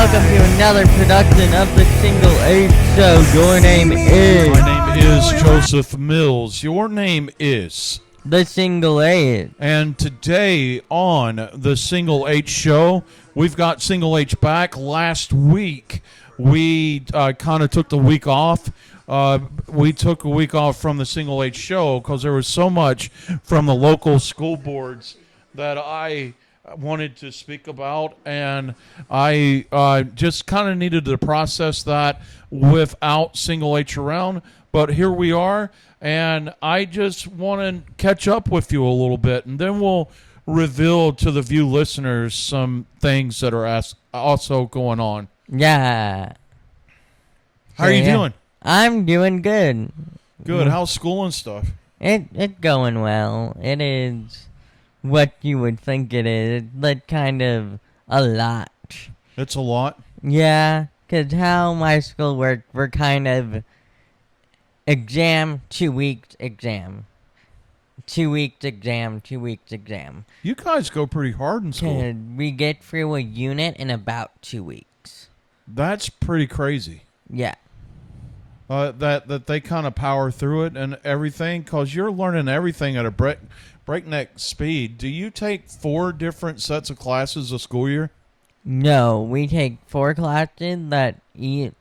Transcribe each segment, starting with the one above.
welcome to another production of the Single Age Show. Your name is... My name is Joseph Mills. Your name is... The Single Age. And today on the Single H Show, we've got Single H back. Last week, we kind of took the week off. We took a week off from the Single H Show because there was so much from the local school boards that I wanted to speak about, and I just kind of needed to process that without Single H around. But here we are, and I just want to catch up with you a little bit, and then we'll reveal to the view listeners some things that are also going on. Yeah. How are you doing? I'm doing good. Good. How's school and stuff? It's going well. It is what you would think it is. It's like kind of a lot. It's a lot? Yeah, because how my school works, we're kind of exam, 2 weeks, exam. 2 weeks, exam, 2 weeks, exam. You guys go pretty hard in school. 'Cause we get through a unit in about 2 weeks. That's pretty crazy. Yeah. That they kind of power through it and everything, because you're learning everything at a breakneck speed. Do you take 4 different sets of classes a school year? No, we take 4 classes that each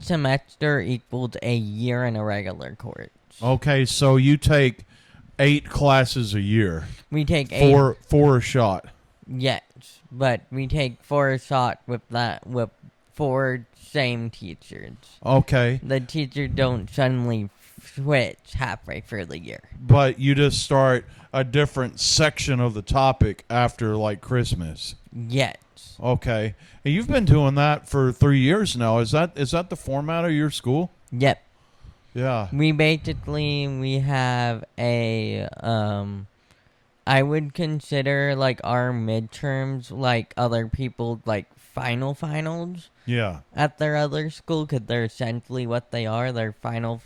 semester equals a year in a regular course. Okay, so you take 8 classes a year. We take 8. Four a shot. Yes, but we take 4 a shot with 4 same teachers. Okay. The teachers don't suddenly switch halfway through the year. But you just start a different section of the topic after, like, Christmas. Yes. Okay. And you've been doing that for 3 years now. Is that the format of your school? Yep. Yeah. We have a, I would consider, like, our midterms, like, other people, like, finals Yeah. at their other school, because they're essentially what they are. They're finals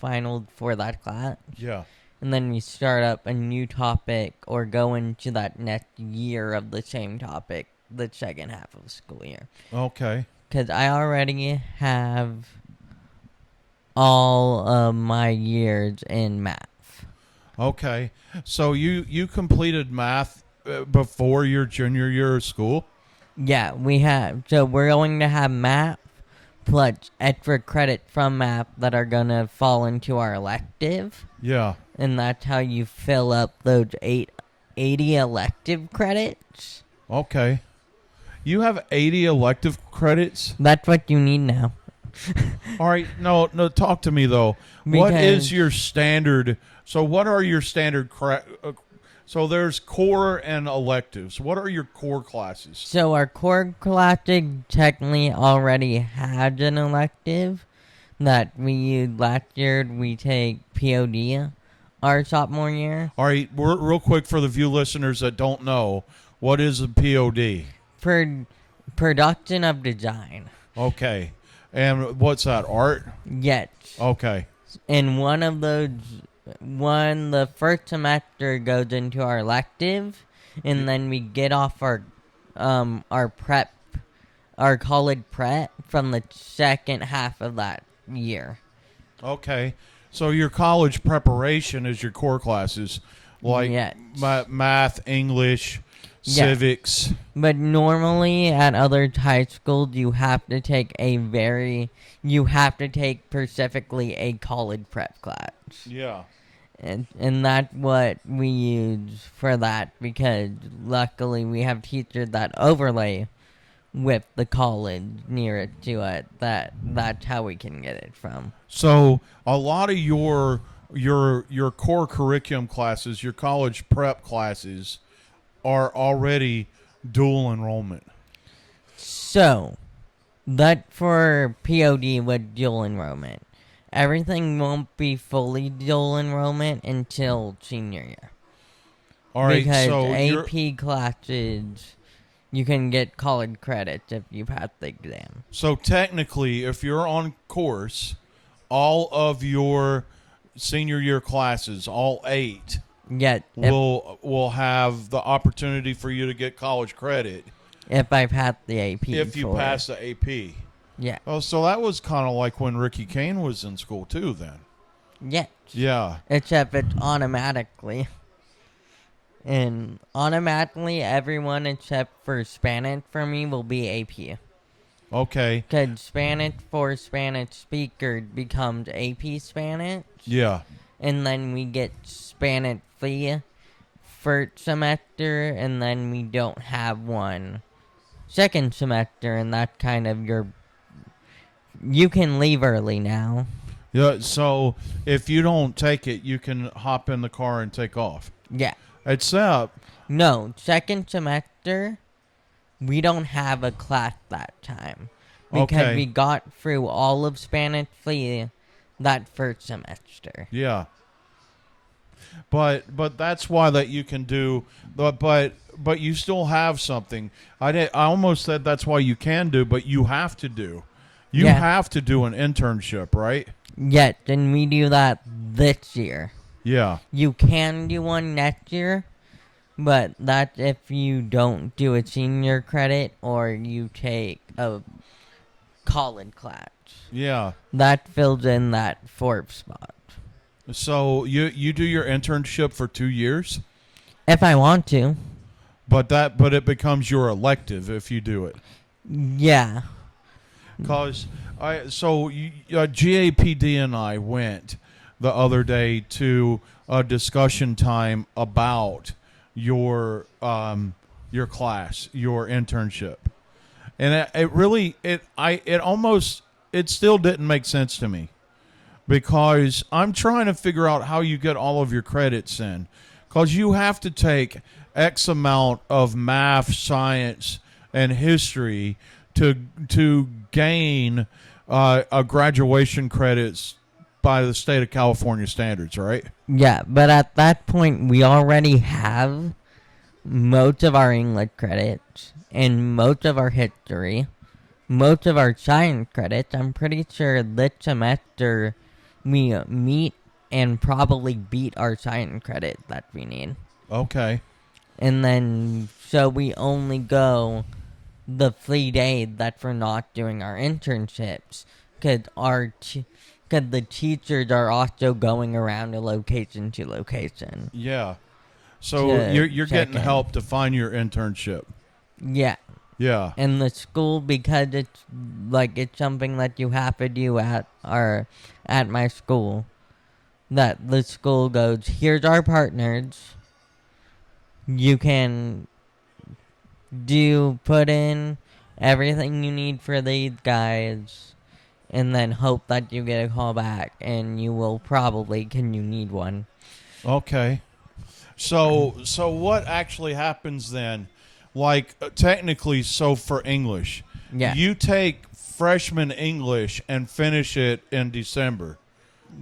for that class. Yeah. And then we start up a new topic or go into that next year of the same topic, the second half of the school year. Okay. Because I already have all of my years in math. Okay. So you completed math before your junior year of school? Yeah, we have. So we're going to have math plus extra credit from math that are going to fall into our elective. Yeah. And that's how you fill up those 80 elective credits. Okay. You have 80 elective credits? That's what you need now. All right. No, talk to me, though. What is your standard? So what are your standard so there's core and electives. What are your core classes? So our core classes technically already had an elective that we used last year. We take POD our sophomore year. All right. Real quick for the view listeners that don't know, what is a POD? Production of design. Okay. And what's that, art? Yes. Okay. And one of those, the first semester goes into our elective, and then we get off our college prep from the second half of that year. Okay. So your college preparation is your core classes, like yes. Math, English, civics. But normally at other high schools, you have to take specifically a college prep class. Yeah. And that's what we use for that, because luckily we have teachers that overlay with the college near it to it. That's how we can get it from. So a lot of your core curriculum classes, your college prep classes, are already dual enrollment. So that for POD with dual enrollment. Everything won't be fully dual enrollment until senior year. All right, because so AP classes, you can get college credits if you pass the exam. So technically, if you're on course, all of your senior year classes, all 8, Yet will have the opportunity for you to get college credit If I've had the AP. if you for pass it. the AP. Yeah. Oh, so that was kind of like when Ricky Kane was in school too. Then. Yes. Yeah. Except it's automatically. And automatically, everyone except for Spanish for me will be AP. Okay. Because Spanish for Spanish speaker becomes AP Spanish. Yeah. And then we get Spanish free first semester, and then we don't have one second semester, and that's kind of your. You can leave early now. Yeah. So if you don't take it, you can hop in the car and take off. Yeah. Except. No, second semester, we don't have a class that time. Because Okay. we got through all of Spanish free that first semester. Yeah. But that's why that you can do. But you still have something. I almost said that's why you can do, but you have to do. You Yeah. have to do an internship, right? Yet, and we do that this year. Yeah. You can do one next year, but that's if you don't do a senior credit or you take a college class. Yeah. That fills in that fourth spot. So you do your internship for 2 years, If I want to. but it becomes your elective if you do it. Yeah. Cause GAPD and I went the other day to a discussion time about your class, your internship, and it still didn't make sense to me because I'm trying to figure out how you get all of your credits in, because you have to take X amount of math, science, and history to gain a graduation credits by the state of California standards, right? Yeah, but at that point, we already have most of our English credits and most of our history, most of our science credits. I'm pretty sure this semester we meet and probably beat our science credit that we need. Okay. And then, so we only go the 3 days that we're not doing our internships, because the teachers are also going around to location to location. Yeah. So To you're check getting in. help to find your internship. Yeah. Yeah. And the school, because it's something that you have to do at my school, that the school goes, here's our partners. You can put in everything you need for these guys, and then hope that you get a call back, and you will probably, you need one. Okay. So what actually happens then? Like technically, so for English, Yeah. you take freshman English and finish it in December,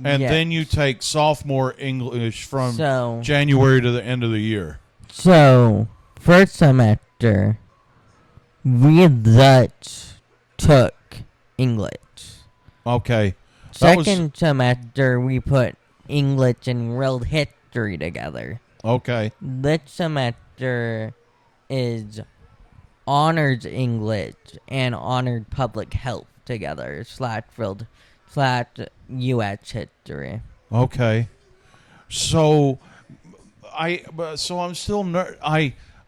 and Yes. then you take sophomore English from So- January to the end of the year. So, first semester, we Dutch took English. Okay. That was- Second semester, we put English and world history together. Okay. This semester is honors English and honored public health together, / U.S. history. Okay. So I'm still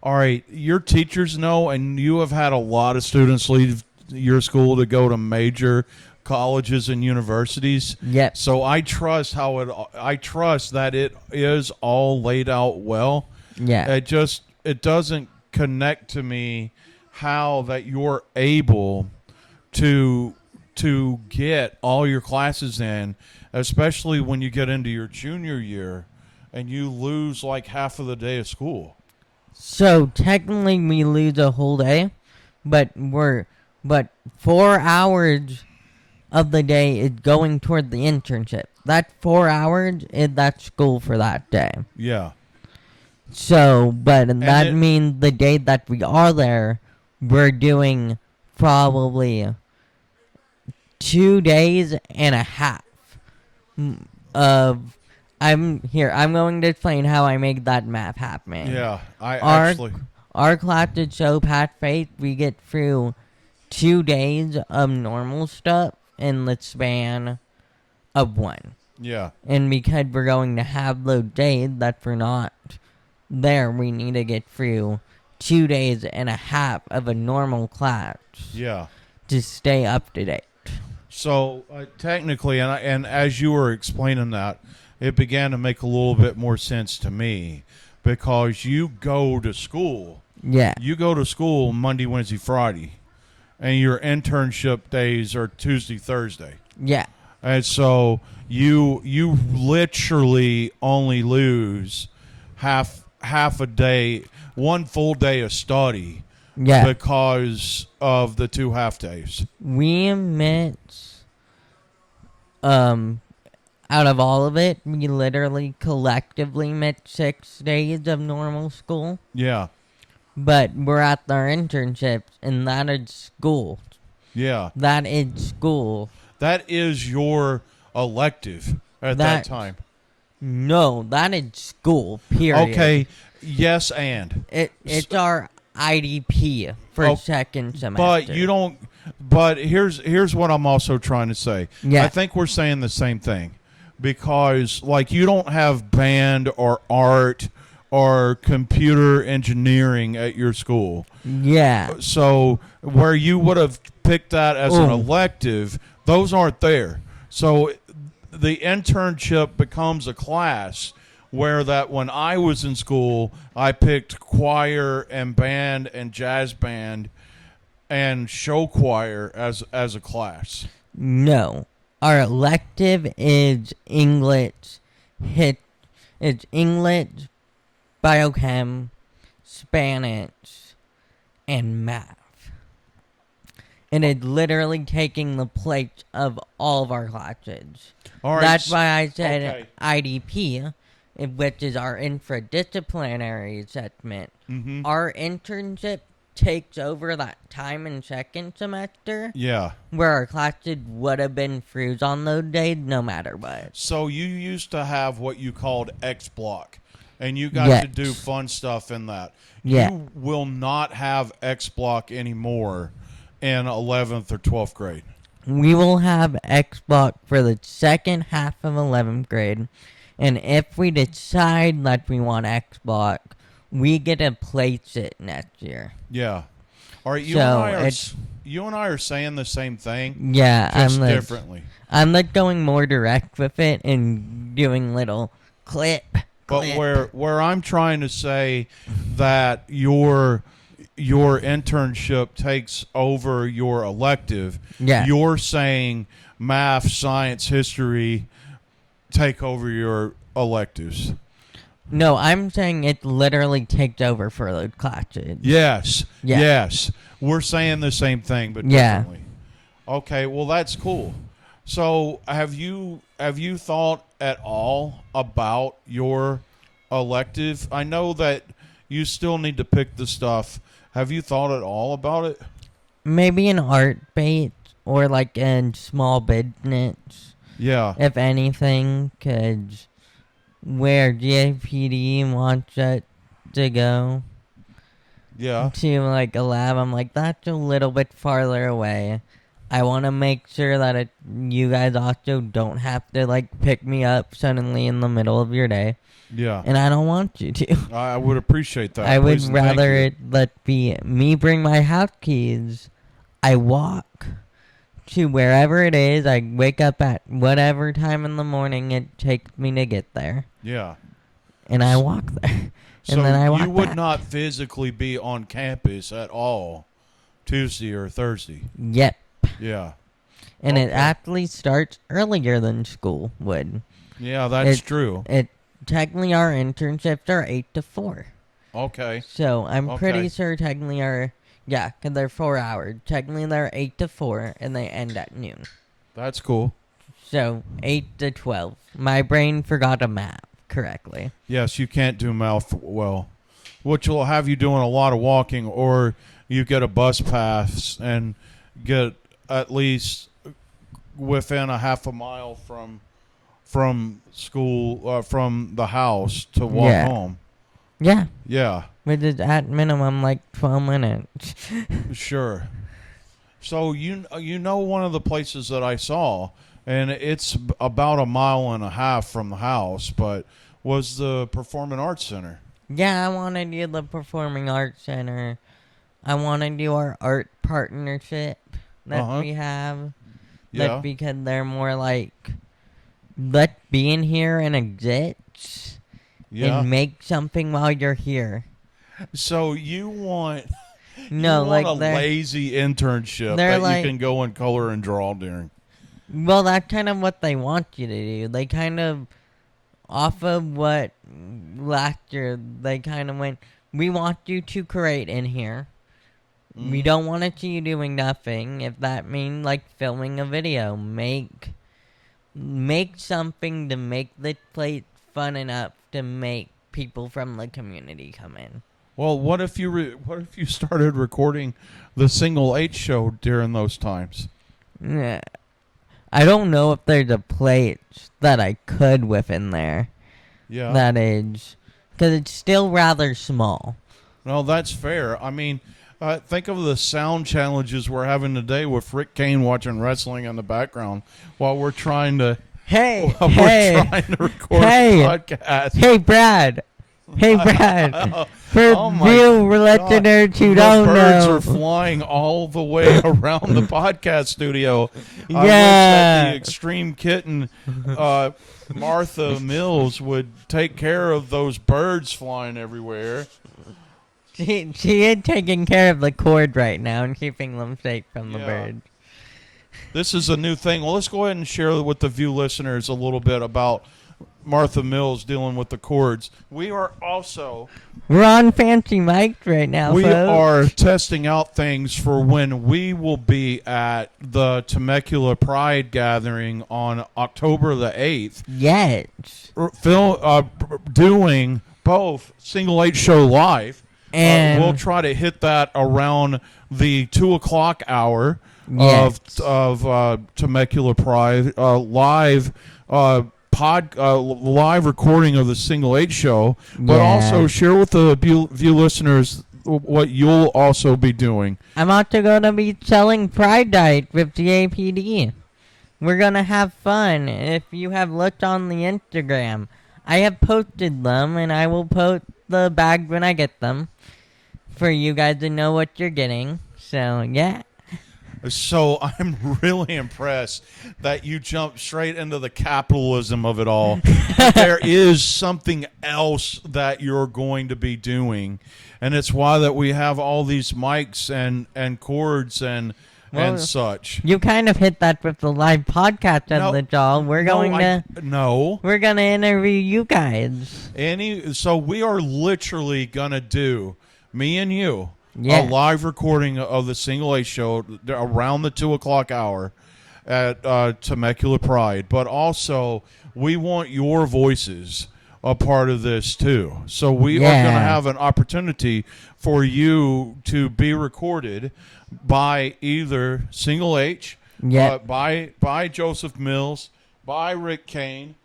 all right, your teachers know, and you have had a lot of students leave your school to go to major colleges and universities. Yep. So I trust that it is all laid out well. Yeah. It doesn't connect to me how that you're able to get all your classes in, especially when you get into your junior year and you lose like half of the day of school. So technically we lose a whole day, but 4 hours of the day is going toward the internship. That 4 hours is that school for that day. Yeah. So, but that it- means the day that we are there, we're doing probably 2 days and a half of. I'm going to explain how I make that math happen. Yeah. Our our class is so packed, we get through 2 days of normal stuff in the span of one. Yeah. And because we're going to have those days that we're not there, we need to get through 2 days and a half of a normal class Yeah. to stay up to date. So technically, and as you were explaining that, it began to make a little bit more sense to me because you go to school. Yeah. You go to school Monday, Wednesday, Friday, and your internship days are Tuesday, Thursday. Yeah. And so you literally only lose half a day, one full day of study Yeah. because of the 2 half days. We miss, out of all of it, we literally collectively missed 6 days of normal school. Yeah. But we're at our internships, and that is school. Yeah. That is school. That is your elective at that time. No, that is school, period. Okay. Yes, and. It's our IDP for second semester. But you don't. But here's what I'm also trying to say. Yeah. I think we're saying the same thing because like you don't have band or art or computer engineering at your school. Yeah. So where you would have picked that as an elective, those aren't there. So the internship becomes a class where that when I was in school, I picked choir and band and jazz band and show choir as a class. No. Our elective is English, it's English, biochem, Spanish, and math. And it's literally taking the place of all of our classes. All right. That's why I said IDP, which is our interdisciplinary assessment. Mm-hmm. Our internship takes over that time in second semester. Yeah. Where our classes would have been freeze on those days no matter what. So you used to have what you called X block, and you got to do fun stuff in that. Yeah. You will not have X block anymore in 11th or 12th grade. We will have X block for the second half of 11th grade. And if we decide that we want X block, we get to place it next year. Yeah. All right, you and I are saying the same thing. Yeah, just differently. I'm like going more direct with it and doing little clip. But where I'm trying to say that your internship takes over your elective, you're saying math, science, history take over your electives. No, I'm saying it literally takes over for those classes. Yes. Yeah. Yes. We're saying the same thing, but differently. Okay, well that's cool. So have you thought at all about your elective? I know that you still need to pick the stuff. Have you thought at all about it? Maybe an art base or like in small business. Yeah. If anything, because where JPD wants us to go to like a lab, I'm like, that's a little bit farther away. I want to make sure that you guys also don't have to like pick me up suddenly in the middle of your day. Yeah. And I don't want you to. I would appreciate that. I would rather it let be me bring my house keys. I walk to wherever it is. I wake up at whatever time in the morning it takes me to get there. Yeah. And I walk there. So and then I walk you would back. not physically be on campus at all Tuesday or Thursday. Yep. Yeah. And it actually starts earlier than school would. Yeah, that's true. Technically our internships are 8 to 4. Okay. So I'm pretty sure technically because they're 4 hours. Technically they're 8 to 4 and they end at noon. That's cool. So 8 to 12. My brain forgot to map correctly. Yes, you can't do math well, which will have you doing a lot of walking, or you get a bus pass and get at least within a half a mile from school, from the house to walk home. Yeah, Yeah, which is at minimum like 12 minutes. sure. So you know one of the places that I saw, and it's about a mile and a half from the house, but was the Performing Arts Center. Yeah, I want to do the Performing Arts Center. I want to do our art partnership that Uh-huh. we have. Yeah. Because they're more like, let's be in here and exist Yeah. and make something while you're here. So you want No, you like want a they're lazy internship they're that like- you can go and color and draw during. well, that's kind of what they want you to do. They kind of off of what last year they kind of went. We want you to create in here. We Mhm. don't want to see you doing nothing. If that means like filming a video, make something to make the place fun enough to make people from the community come in. Well, what if you started recording the Single H show during those times? Yeah. I don't know if there's a place that I could within there. Yeah. That is, because it's still rather small. No, that's fair. I mean, think of the sound challenges we're having today with Rick Kane watching wrestling in the background while we're trying to Hey, while hey, we're trying to record hey, a podcast. hey, Brad. Hey, Brad. For Oh my real God. listeners who The don't birds know. are flying all the way around the podcast studio. I wish Yeah. that the Extreme Kitten, Martha Mills, would take care of those birds flying everywhere. She is taking care of the cord right now and keeping them safe from the Yeah. birds. This is a new thing. Well, let's go ahead and share with the View listeners a little bit about Martha Mills dealing with the cords. We are also We're on fancy mics right now, we folks. are testing out things for when we will be at the Temecula Pride gathering on October the 8th. Yes. Doing both Single H Show live. And We'll try to hit that around the 2:00 hour Yes. of Temecula Pride live live recording of the Single H Show, but Yeah. also share with the view listeners what you'll also be doing. I'm also going to be selling Pride Night with GAPD. We're going to have fun. If you have looked on the Instagram, I have posted them, and I will post the bag when I get them for you guys to know what you're getting. So, yeah. So I'm really impressed that you jumped straight into the capitalism of it all. There is something else that you're going to be doing, and it's why that we have all these mics and cords and such. You kind of hit that with the live podcast of No, the doll. We're going to interview you guys. So we are literally gonna do, me and you, Yeah. a live recording of the Single H Show around the 2:00 hour at Temecula Pride. But also, we want your voices a part of this too. So we are going to have an opportunity for you to be recorded by either Single H, by Joseph Mills, by Rick Kane,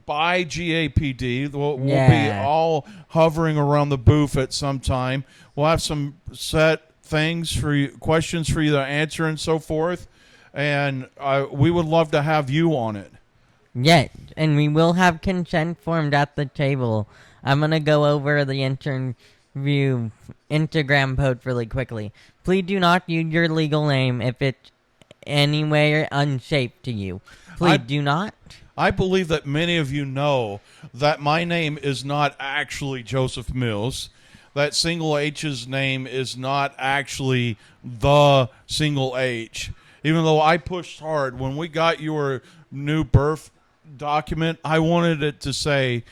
by GAPD. We'll be all hovering around the booth at some time. We'll have some set things for you, questions for you to answer and so forth. And we would love to have you on it. Yes, and we will have consent formed at the table. I'm going to go over the interview Instagram post really quickly. Please do not use your legal name if it's anywhere unsafe to you. Please do not. I believe that many of you know that my name is not actually Joseph Mills. That Single H's name is not actually the Single H. Even though I pushed hard when we got your new birth document, I wanted it to say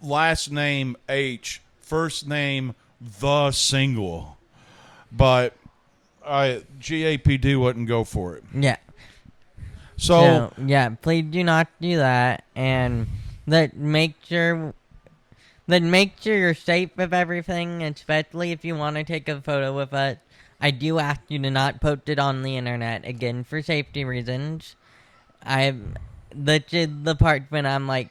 last name H, first name the Single. But GAPD wouldn't go for it. Yeah. So yeah, please do not do that, and make sure you're safe with everything, especially if you want to take a photo with us. I do ask you to not post it on the internet, again, for safety reasons. The part when I'm like,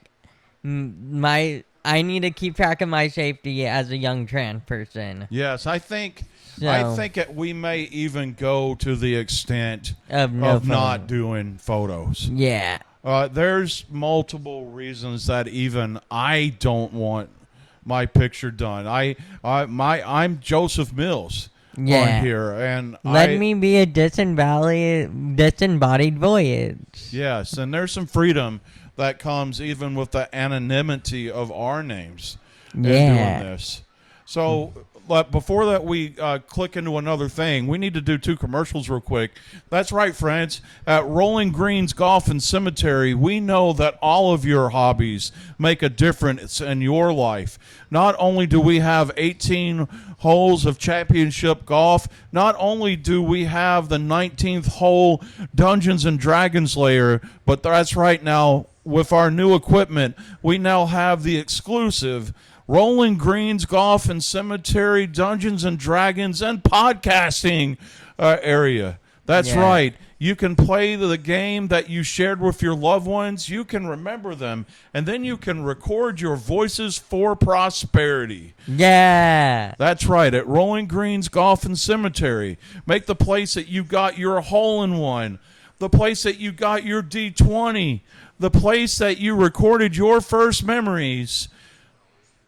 my I need to keep track of my safety as a young trans person. Yes, I think So, we may even go to the extent of no of not photo. doing photos. Yeah. There's multiple reasons that even I don't want my picture done. I'm Joseph Mills Yeah. on here, and Let me be a disembodied voyage. Yes, and there's some freedom that comes even with the anonymity of our names in Yeah. doing this. So, but before that, we click into another thing. We need to do 2 commercials real quick. That's right, friends. At Rolling Greens Golf and Cemetery, we know that all of your hobbies make a difference in your life. Not only do we have 18 holes of championship golf, not only do we have the 19th hole Dungeons and Dragons layer, but that's right now, with our new equipment, we now have the exclusive Rolling Greens Golf and Cemetery Dungeons and Dragons and podcasting area. That's Yeah. right. You can play the game that you shared with your loved ones. You can remember them, and then you can record your voices for prosperity. Yeah. That's right. At Rolling Greens Golf and Cemetery, make the place that you got your hole-in-one, the place that you got your D20, the place that you recorded your first memories,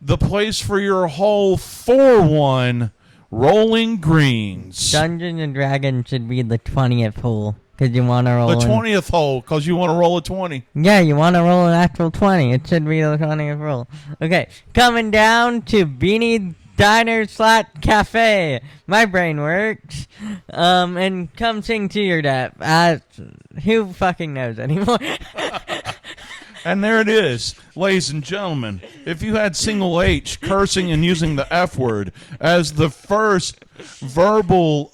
the place for your hole 4-1, Rolling Greens. Dungeons and Dragons should be the 20th hole. Because you want to roll The 20th hole, because you want to roll a 20. Yeah, you want to roll an actual 20. It should be the 20th roll. Okay, coming down to Beanie Diner / Cafe. My brain works. And come sing to your death. Who fucking knows anymore? And there it is, ladies and gentlemen. If you had Single H cursing and using the F word as the first verbal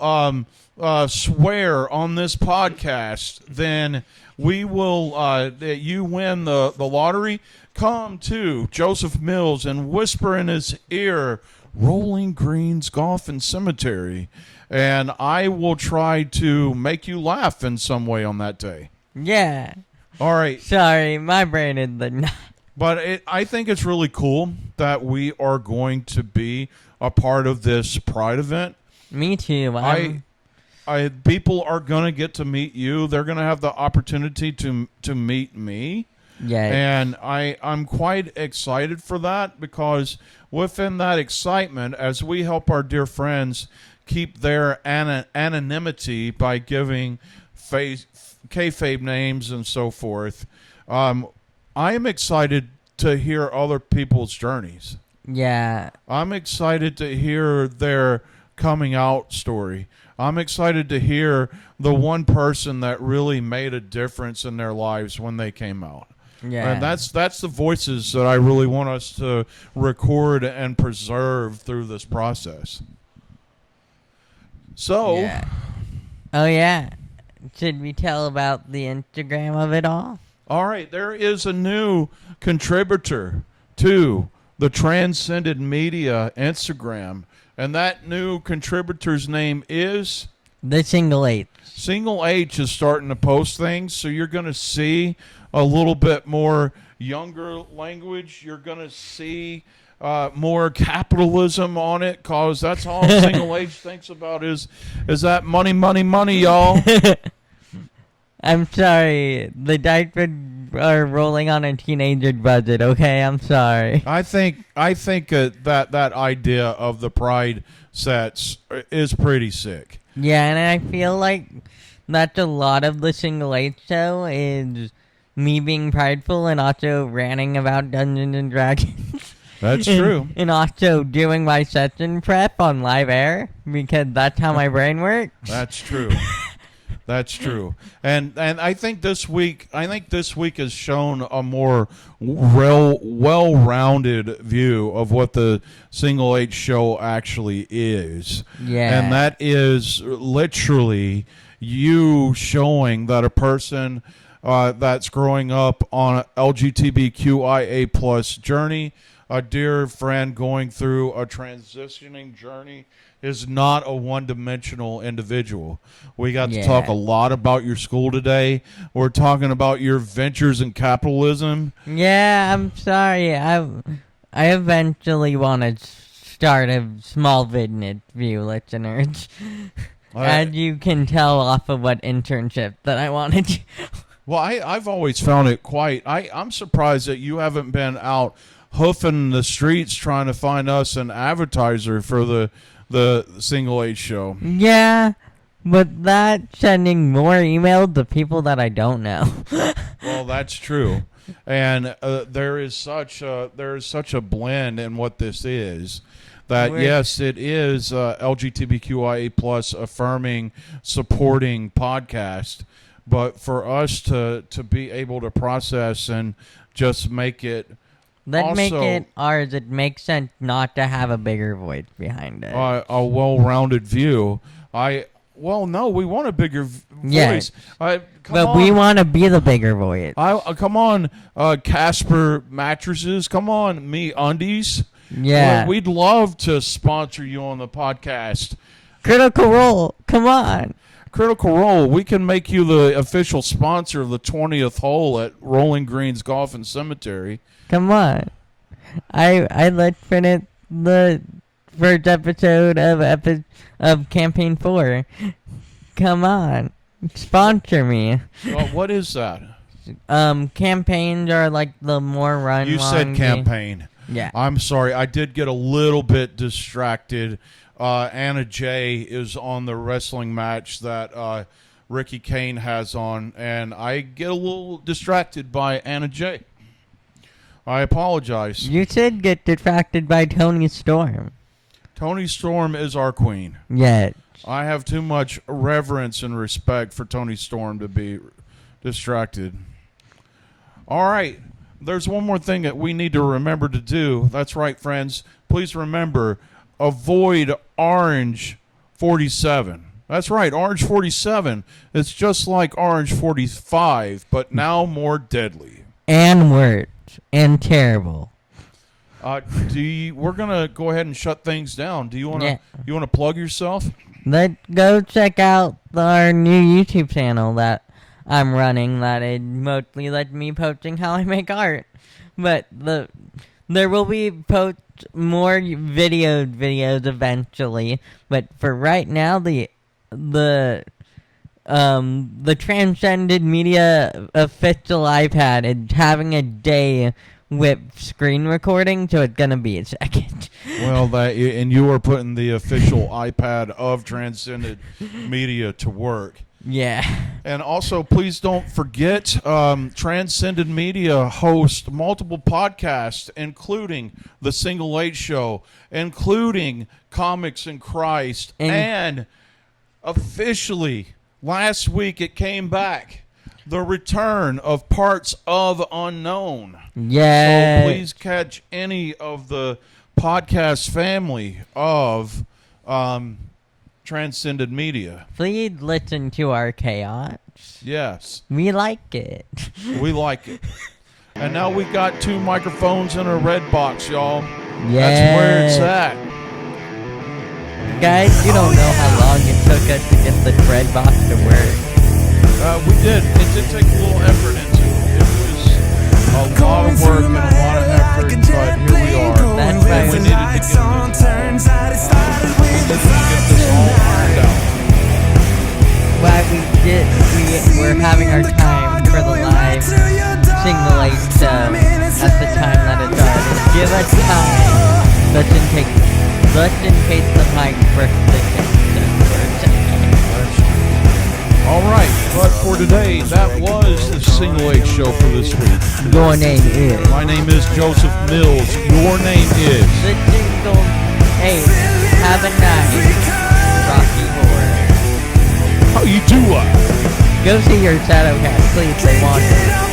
swear on this podcast, then we will, you win the lottery. Come to Joseph Mills and whisper in his ear, Rolling Greens Golf and Cemetery. And I will try to make you laugh in some way on that day. Yeah. All right. Sorry, my brain is the... But I think it's really cool that we are going to be a part of this Pride event. Me too. People are going to get to meet you. They're going to have the opportunity to meet me. Yeah. And I'm quite excited for that, because within that excitement, as we help our dear friends keep their anonymity by giving kayfabe names and so forth, I am excited to hear other people's journeys. Yeah. I'm excited to hear their coming out story. I'm excited to hear the one person that really made a difference in their lives when they came out. Yeah. And that's the voices that I really want us to record and preserve through this process. So, Yeah. Oh, yeah. Should we tell about the Instagram of it all? all right, there is a new contributor to the Transcended Media Instagram, and that new contributor's name is The Single H. Single H is starting to post things, so you're going to see a little bit more younger language. You're going to see more capitalism on it, because that's all Single H thinks about is that money, money, money, y'all. I'm sorry. The diaper are rolling on a teenager budget, okay? I'm sorry. I think that idea of the Pride sets is pretty sick. Yeah, and I feel like that's a lot of the Single H show is me being prideful and also ranting about Dungeons and Dragons. That's true. And also doing my session prep on live air, because that's how my brain works. That's true. That's true. And I think this week has shown a more well-rounded view of what the Single H show actually is. Yeah. And that is literally you showing that a person that's growing up on an LGBTQIA plus journey, a dear friend going through a transitioning journey, is not a one-dimensional individual. We got to talk a lot about your school today. We're talking about your ventures in capitalism. Yeah, I'm sorry. I eventually want to start a small VidNet view, listeners. As you can tell off of what internship that I wanted to. Well, I've always found it quite. I'm surprised that you haven't been out hoofing the streets trying to find us an advertiser for the Single H show. Yeah, but that's sending more emails to people that I don't know. Well, that's true, and there is such a blend in what this is. That yes, it is LGBTQIA plus affirming, supporting podcast, but for us to be able to process and just make it. Make it ours. It makes sense not to have a bigger voice behind it. A well-rounded view. No, we want a bigger voice. We want to be the bigger voice. Come on, Casper mattresses. Come on, Me Undies. Yeah. We'd love to sponsor you on the podcast. Critical Role. Come on. Critical Role. We can make you the official sponsor of the 20th hole at Rolling Greens Golf and Cemetery. Come on. I let's finish the first episode of Campaign 4. Come on. Sponsor me. Well, what is that? Campaigns are like the more run. You said campaign. Yeah. I'm sorry. I did get a little bit distracted. Anna Jay is on the wrestling match that Ricky Kane has on, and I get a little distracted by Anna Jay. I apologize. You should get distracted by Toni Storm. Toni Storm is our queen. Yeah. I have too much reverence and respect for Toni Storm to be distracted. All right. There's one more thing that we need to remember to do. That's right, friends. Please remember, avoid Orange 47. That's right, Orange 47. It's just like Orange 45, but now more deadly. And worse. And terrible. We're gonna go ahead and shut things down. Do you wanna plug yourself? Let's go check out our new YouTube channel that I'm running. That it mostly lets me posting how I make art, but there will be more videos eventually. But for right now, the Transcended Media official iPad is having a day with screen recording, so it's gonna be a second. Well, and you are putting the official iPad of Transcended Media to work. Yeah. And also, please don't forget, Transcended Media hosts multiple podcasts, including The Single H Show, including Comics in Christ, and officially, last week it came back, the return of Parts of Unknown. Yeah. So please catch any of the podcast family of Transcended Media. Please listen to our chaos. Yes. We like it. We like it. And now we got 2 microphones in a red box, y'all. Yeah. That's where it's at. Guys, you don't know how long it took us to get the red box to work. We did. It did take a little effort into it. It was a lot of work and a lot of effort, but here we are. That's right. We needed to get this all ironed out. Glad we're having our time for the live Single H show at the time that it does. Give us time. Let's take the mic for a second. All right, but for today, that was the Single H show for this week. Your name is? My name is Joseph Mills. Your name is? The Single H. Have a nice Rocky Horror. How you doing? Go see your Shadowcast, please. They want it.